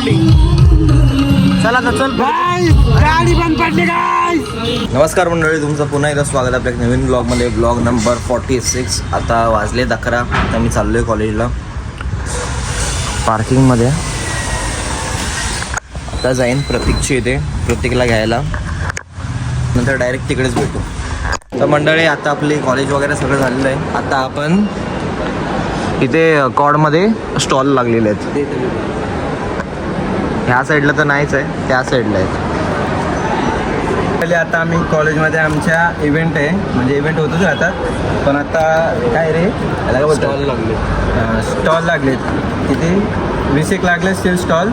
पडली. चला तर चल गाडी बंद पडली गाय. नमस्कार मंडळी, तुमचं पुन्हा एकदा स्वागत आहे आपल्या नवीन ब्लॉगमध्ये. Blog number 46. आता वाजले 11. आता मी चाललो आहे कॉलेजला. पार्किंगमध्ये आता जाईन प्रतीकची इथे, प्रतीकला घ्यायला, नंतर डायरेक्ट तिकडेच भेटू. तर मंडळी आता आपली कॉलेज वगैरे सगळं झालेलं आहे. आता आपण इथे कॉडमध्ये स्टॉल लागलेले आहेत. ह्या साईडला तर नाहीच आहे, त्या साईडला आहे. पहिले आता आम्ही कॉलेजमध्ये आमच्या इव्हेंट आहे, म्हणजे इव्हेंट होतच राहतात, पण आता काय रे स्टॉल लागलेत. किती 20 एक लागले स्टील स्टॉल.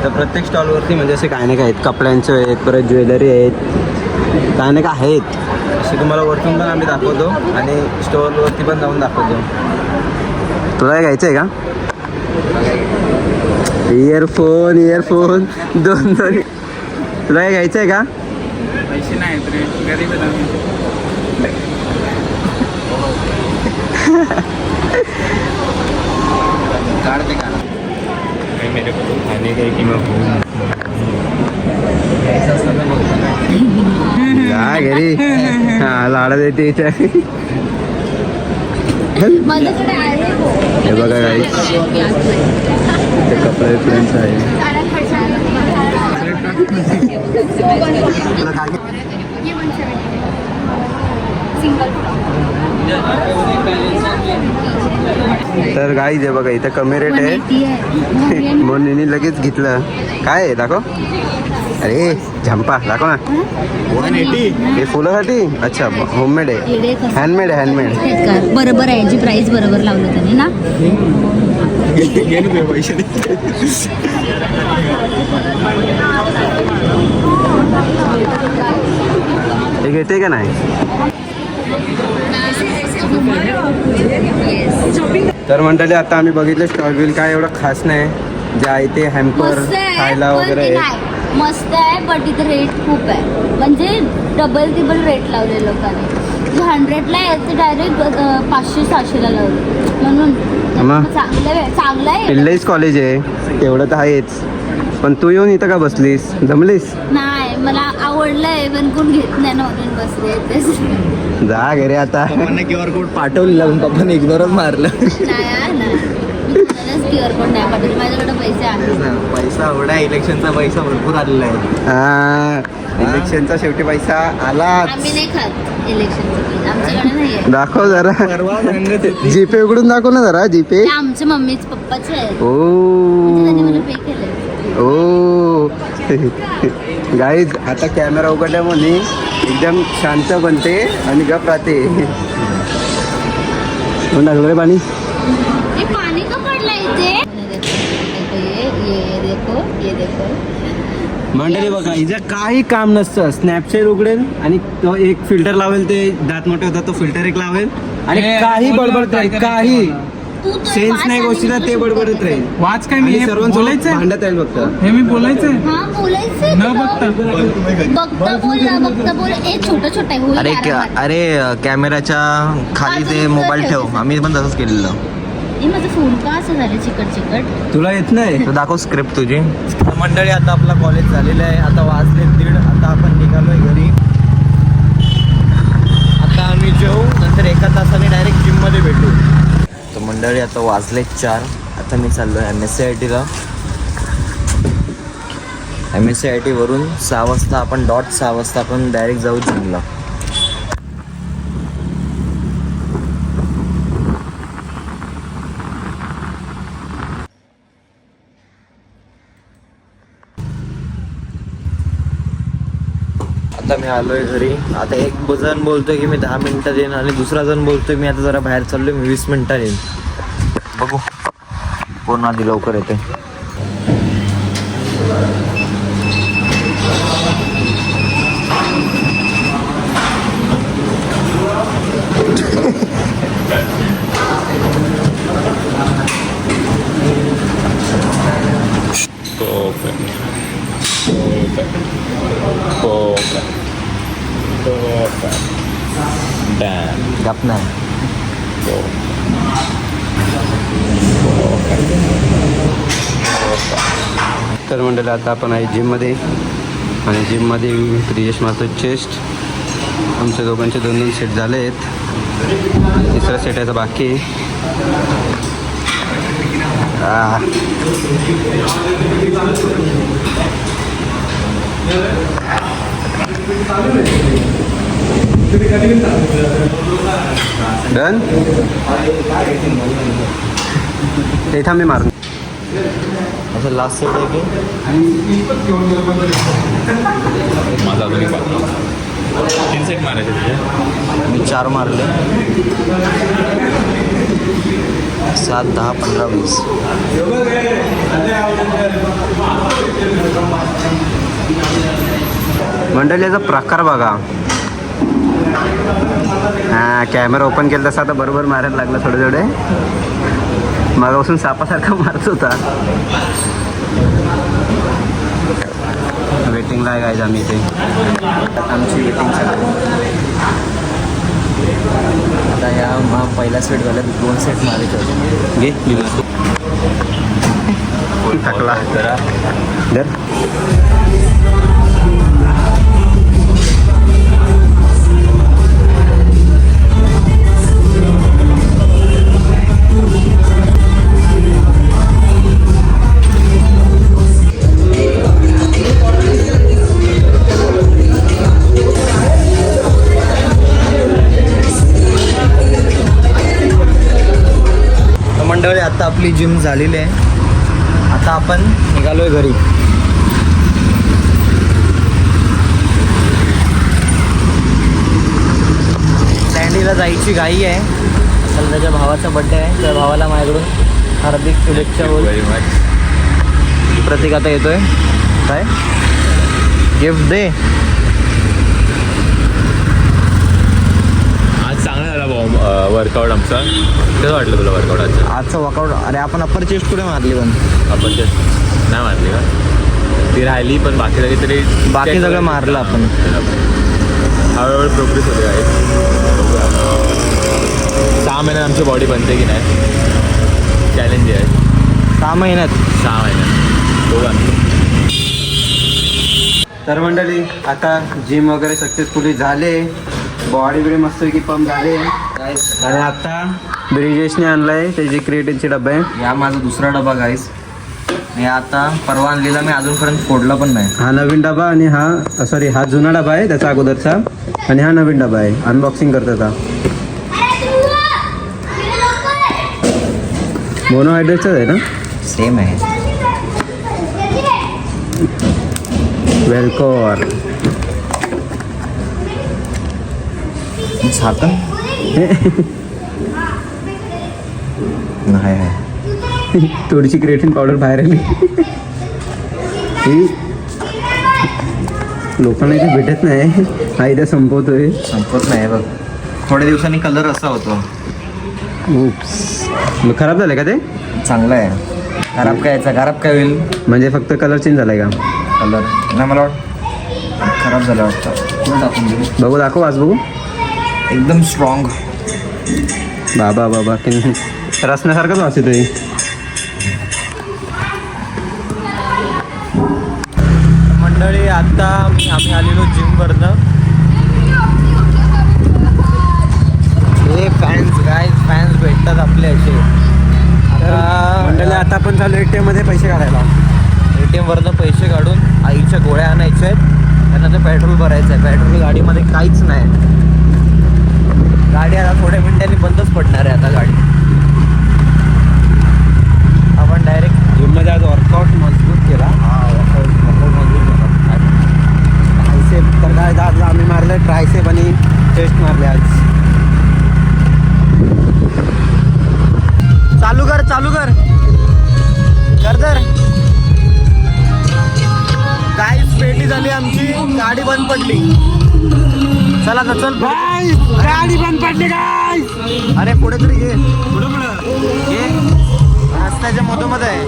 तर प्रत्येक स्टॉलवरती म्हणजे असे काय नाही काय आहेत, कपड्यांचे आहेत, परत ज्वेलरी आहेत, काय नाही काय आहेत. असे तुम्हाला वरतून पण आम्ही दाखवतो आणि स्टॉलवरती पण जाऊन दाखवतो. तुला काय घ्यायचं आहे का? इयरफोन दोन तुला काय घ्यायचं आहे का? पैसे नाहीत रे, गरीब आहेत आम्ही. काढते का मेरे को खाने का घरी हा लाडा देते हे बघा काही कपडे फ्रेंड्स आहे. तर गाई जे बघा इथं कमी रेट आहे म्हणून लगेच घेतलं. काय आहे दाखव. अरे झंपा दाखव ना. 180 हे फुलासाठी. अच्छा, होममेड आहे, हँडमेड आहे. हँडमेड बरोबर आहे, याची प्राइस बरोबर लावलं त्यांनी ना. पैसे हे घेते का नाही? तर मंडळी आता आम्ही बघितलं स्टॉल बिल काय एवढं खास नाही. जे आहे ते हॅम्पर खायला वगैरे आहे. मस्त आहे, बट इथे रेट खूप आहे, म्हणजे डबल टिबल रेट लावले लोकांनी. 100ला यायचं डायरेक्ट 500-600ला लावलं, म्हणून चांगलं आहे. पिल्लेच कॉलेज आहे तेवढं तर आहेच, पण तू येऊन इथं का बसलीस? जमलीस? नाही, मला आवडलंय पण कोण घेत नाही ना, म्हणून बसले. जा घरी आता. QR कोड पाठवलेला पप्पाने इग्नोरच मारलं. क्यूआर कोड नाही पाठवलं, माझ्याकडे पैसे आहेत. पैसा एवढा, इलेक्शनचा पैसा भरपूर आलेला आहे. इलेक्शनचा शेवटी पैसा आला. आम्ही नाही खात इलेक्शनचं पैसे, आमच्याकडे नाही आहे. दाखव जरा, जीपे उघडून दाखव ना जरा. जीपे ते आमच्या मम्मीच पप्पाचे आहेत, ओ त्यांनी मला पे केलं. ओ गाईज आता कॅमेरा उघडल्यामुळे एकदम शांत बनते आणि गप राहते. टाकलं रे पाणी. हे पाणी का पडलं इथे? ये देखो. मंडळी बघा, हिचं काही काम नसतं. स्नॅपचॅट उघडेल आणि तो एक फिल्टर लावेल, ते दात मोठे होतात, तो फिल्टर एक लावेल आणि काही बडबडत राहील. काही तू तर सेन्स पाच नाही गोष्टीला, ते बडबडत राहील. वाच काय मी सर्वांसोबत भांडत राहील फक्त. हे मी बोलायचंय हा बोलायचं न बघता. बघता बोल. ए छोटं छोटं आहे, होईल अरे आरामात. अरे कॅमेराच्या खाली ते मोबाईल ठेव. आम्ही पण तसंच केलेलं. हे माझं फोन का असं झालं चिकट. तुला येत नाही? तर दाखव स्क्रिप्ट तुझी. मंडळी आता आपला कॉलेज झालेलं आहे. आता वाजले 1:30. आता आपण निघालोय घरी. आता आम्ही जेवू, नंतर 1 तासाने डायरेक्ट जिममध्ये भेटू. तर मंडळी आता वाजले 4. आता मी चाललो आहे MSCITला. MSCIT वरून 6 वाजता आपण 6 वाजता आपण डायरेक्ट जाऊ जिमला. आता मी आलोय घरी. आता एक जण बोलतोय की मी 10 मिनिटात येईन आणि दुसरा जण बोलतोय मी आता जरा बाहेर चाललोय, मी 20 मिनिटात येईन. बघू कोण आधी लवकर येते. गप नाही. तर मंडळी आता आपण आहे जिममध्ये आणि जिममध्ये ब्रिजेश मारतो चेस्ट. आमच्या दोघांचे 2-2 सेट झाले आहेत. तिसरा सेट याचा बाकी आहे. डन. ते थांब मी मारून असं लास्ट सेट आहे की माझा अजून एक बाकी 3 सेट मारायचे तुझे. मी 4 मारले. 7, 10, 15, 20. मंडळी याचा प्रकार बघा. हां कॅमेरा ओपन केला तसा आता बरोबर मारायला लागला. थोडे थोडे मागापासून सापासारखा मारत होता. वेटिंगला आहे काय आम्ही इथे. आमची वेटिंग चालू आहे. आता ह्या पहिला सेट झाला 2 सेट मारायचे होते. घे टाकला दर. मंडळी आता आपली जिम झालेली आहे. आता आपण निघालोय घरी. सँडीला जायची घाई आहे. तर त्याच्या भावाचा बड्डे आहे. त्या भावाला माझ्याकडून हार्दिक शुभेच्छा बोल. Very much. प्रतीक आता येतोय. काय गिफ्ट दे. आज चांगला झाला वर्कआउट आमचा. कसं वाटलं तुला वर्कआउट आजचं? आजचं वर्कआउट. अरे आपण अप्पर चेस्ट कुठे मारली पण आपण ते नाही मारली का? ती राहिली पण बाकी काहीतरी बाकी सगळं मारलं आपण. हळूहळू प्रोग्रेस होते आहे. 6 महिन्यात आमची बॉडी बनते की नाही चॅलेंज आहे. 6 महिन्यात 6 महिन्यात दोघांचं. तर मंडळी आता जिम वगैरे सक्सेसफुली झाले. बॉडी बिडी मस्तपैकी पंप झाले. आणि आता ब्रिजेशने आणलाय त्याची क्रिएटिनची डब्बा आहे. या माझा दुसरा डबा गाईस. मी आता परवा आणलेला मी अजूनपर्यंत फोडला पण नाही. हा नवीन डबा आणि हा सॉरी हा जुना डबा आहे त्याचा अगोदरचा आणि हा नवीन डबा आहे. अनबॉक्सिंग करतात हा. मोनोहायड्रेटचाच आहे ना. सेम आहे. वेलकोर झाकण नाही आहे. थोडीशी क्रिएटिन पावडर बाहेर आली. ही लोकांना इथे भेटत नाही. हा इथे संपवतोय. संपत नाही बघ. थोड्या दिवसांनी कलर असा होतो. उप्स मग खराब झालं का ते. चांगला आहे. खराब काय याचा खराब काय होईल. म्हणजे फक्त कलर चेंज झालाय का. कलर नाही मला वाटतं खराब झाला वाटतं. कुठं टाकून देऊ. बघू दाखव आज बघू. एकदम स्ट्रॉंग. बाबा बाबा की रसण्यासारखंच वाचतोय. मंडळी आता आम्ही आलेलो जिमवरनं. हे फॅन्स भेटतात आपले असे. मंडळी आता आपण चालू ATM मध्ये पैसे काढायला. ATM वरनं पैसे काढून आईच्या गोळ्या आणायच्या आहेत. त्यांना ते पेट्रोल भरायचं आहे. पेट्रोल गाडीमध्ये काहीच नाही. गाडी आता थोड्या मिनिटांनी बंदच पडणार आहे. आता गाडी आपण डायरेक्ट जिममध्ये आज वर्कआउट मजबूत केला. ट्रायसेप तर काय आज आम्ही मारले ट्रायसेप आणि चेस्ट मारले आज. चालू कर तर काय पेटी झाली आमची. गाडी बंद पडली. चला तर चल. गाडी बंद पडली काय. अरे पुढे तरी घे. घे. रस्त्याच्या मधोमध आहे.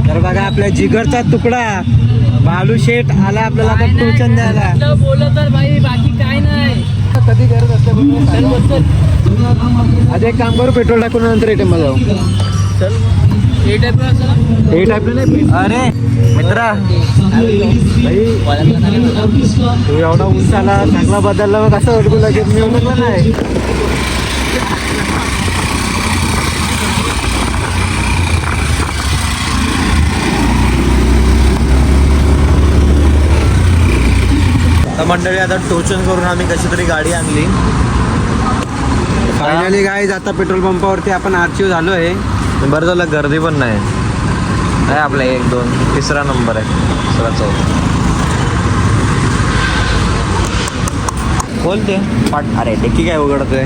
तर बघा आपल्या जिगरचा तुकडा बालू शेठ आला आपल्याला आता टोचन द्यायला. बोलत तर भाई बाकी काय नाही. कधी गरज असते आता एक काम करू, पेट्रोल टाकून नंतर ATM मध्ये जाऊ. ए टाईपला नाही. अरे मित्रा, तू एवढा उंच आला, चांगला बदलला, मग कसं ओळखू लागेल? मी ओळखलं नाही. तर मंडळी आता टोचन करून आम्ही कशी तरी गाडी आणली. फायनली गाईज आता पेट्रोल पंपावरती आपण आरचीओ झालो आहे. बरं झालं गर्दी पण नाही आहे. आपला 1, 2, 3रा नंबर आहे, 3रा 4था. बोलते पाट. अरे डिक्की काय उघडतोय?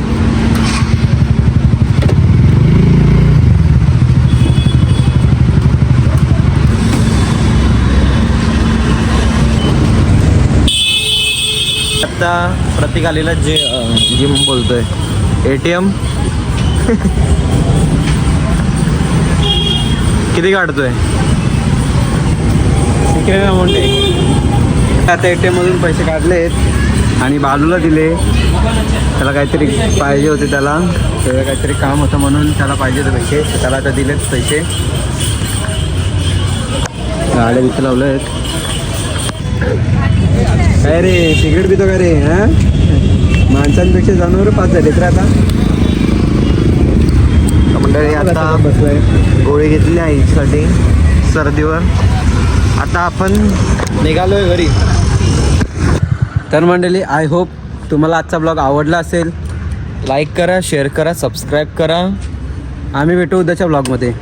आता प्रतीक आलेला जिम बोलतोय. ATM किती काढतोय? सिक्रेट अमाऊंट आहे. आता ATM मधून पैसे काढलेत आणि बालूला दिले. त्याला काहीतरी पाहिजे होते, त्याला काहीतरी काम होतं म्हणून त्याला पाहिजे होते पैसे. त्याला आता दिलेत पैसे. गाड्या तिथे लावले आहेत. काय रे, सिगरेट पितो का रे? हां, माणसांपेक्षा जनावर 5 झाले तर आता. मंडळी आता बसलाय, गोळी घेतली आईसाठी सर्दीवर. आता आपण निघालोय घरी. तर मंडळी, आय होप तुम्हाला आजचा ब्लॉग आवडला असेल. लाईक करा, शेअर करा, सबस्क्राईब करा. आम्ही भेटू उद्याच्या ब्लॉगमध्ये.